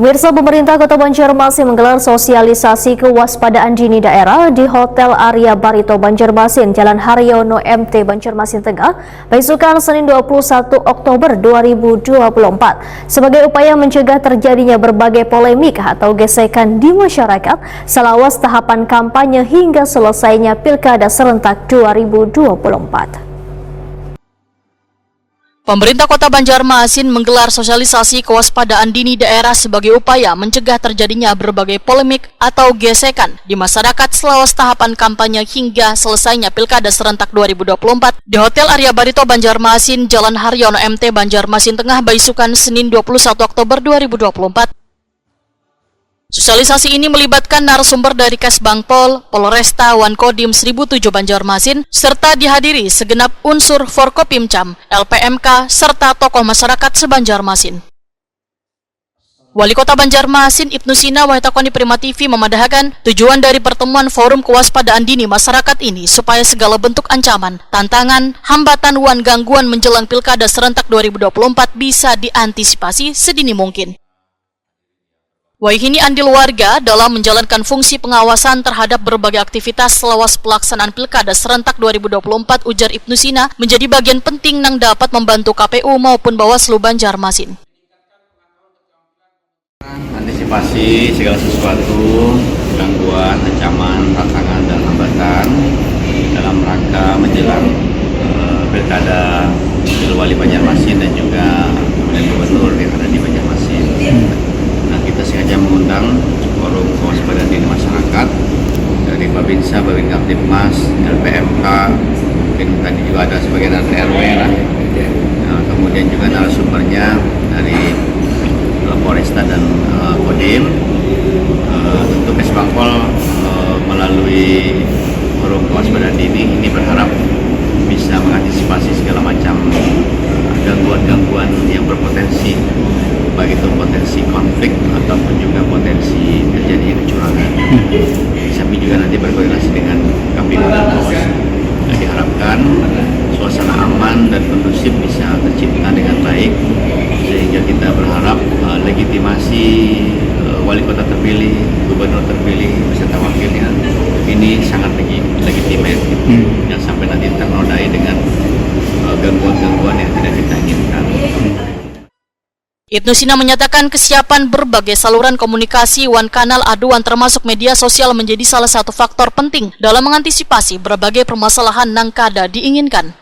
Pemirsa, pemerintah Kota Banjarmasin menggelar sosialisasi kewaspadaan dini daerah di Hotel Arya Barito Banjarmasin, Jalan Haryono MT Banjarmasin Tengah, besokan Senin 21 Oktober 2024, sebagai upaya mencegah terjadinya berbagai polemik atau gesekan di masyarakat selawas tahapan kampanye hingga selesainya Pilkada serentak 2024. Pemerintah Kota Banjarmasin menggelar sosialisasi kewaspadaan dini daerah sebagai upaya mencegah terjadinya berbagai polemik atau gesekan di masyarakat selawas tahapan kampanye hingga selesainya Pilkada serentak 2024 di Hotel Arya Barito Banjarmasin, Jalan Haryono MT Banjarmasin Tengah, besokan Senin 21 Oktober 2024. Sosialisasi ini melibatkan narasumber dari Kesbangpol, Polresta, Wankodim 1007 Banjarmasin, serta dihadiri segenap unsur Forkopimcam, LPMK, serta tokoh masyarakat se-Banjarmasin. Wali Kota Banjarmasin Ibnu Sina Wahitakoni Prima TV memadahkan tujuan dari pertemuan forum kewaspadaan dini masyarakat ini supaya segala bentuk ancaman, tantangan, hambatan wan gangguan menjelang Pilkada serentak 2024 bisa diantisipasi sedini mungkin. Wahini andil warga dalam menjalankan fungsi pengawasan terhadap berbagai aktivitas selawas pelaksanaan Pilkada serentak 2024, ujar Ibnu Sina, menjadi bagian penting yang dapat membantu KPU maupun Bawaslu Banjarmasin. Antisipasi segala sesuatu, gangguan, ancaman, tantangan, dan hambatan dalam rangka menjelang Pilkada Wali Banjarmasin dan juga Pemilihan Gubernur yang ada di Banjarmasin. Kita sengaja mengundang forum kewaspadaan dini masyarakat dari Babinsa, Babin Kaptipmas, LPMK, mungkin tadi juga ada sebagian dari RW lah. Kemudian juga narasumbernya dari Polresta dan Kodim. Tentu Kesbangpol melalui forum kewaspadaan dini ini berharap bisa mengantisipasi segala macam gangguan-gangguan yang berpotensi, baik itu potensi konflik ataupun juga potensi terjadinya kecurangan. Kami juga nanti berkoordinasi dengan KPU dan Bawaslu. Diharapkan suasana aman dan kondusif bisa tercipta dengan baik, sehingga kita berharap legitimasi wali kota terpilih, gubernur terpilih, beserta wakilnya ini sangat legitimate, jangan sampai nanti ternodai dengan gangguan-gangguan yang tidak kita inginkan. Ibnu Sina menyatakan kesiapan berbagai saluran komunikasi wan kanal aduan termasuk media sosial menjadi salah satu faktor penting dalam mengantisipasi berbagai permasalahan yang kada diinginkan.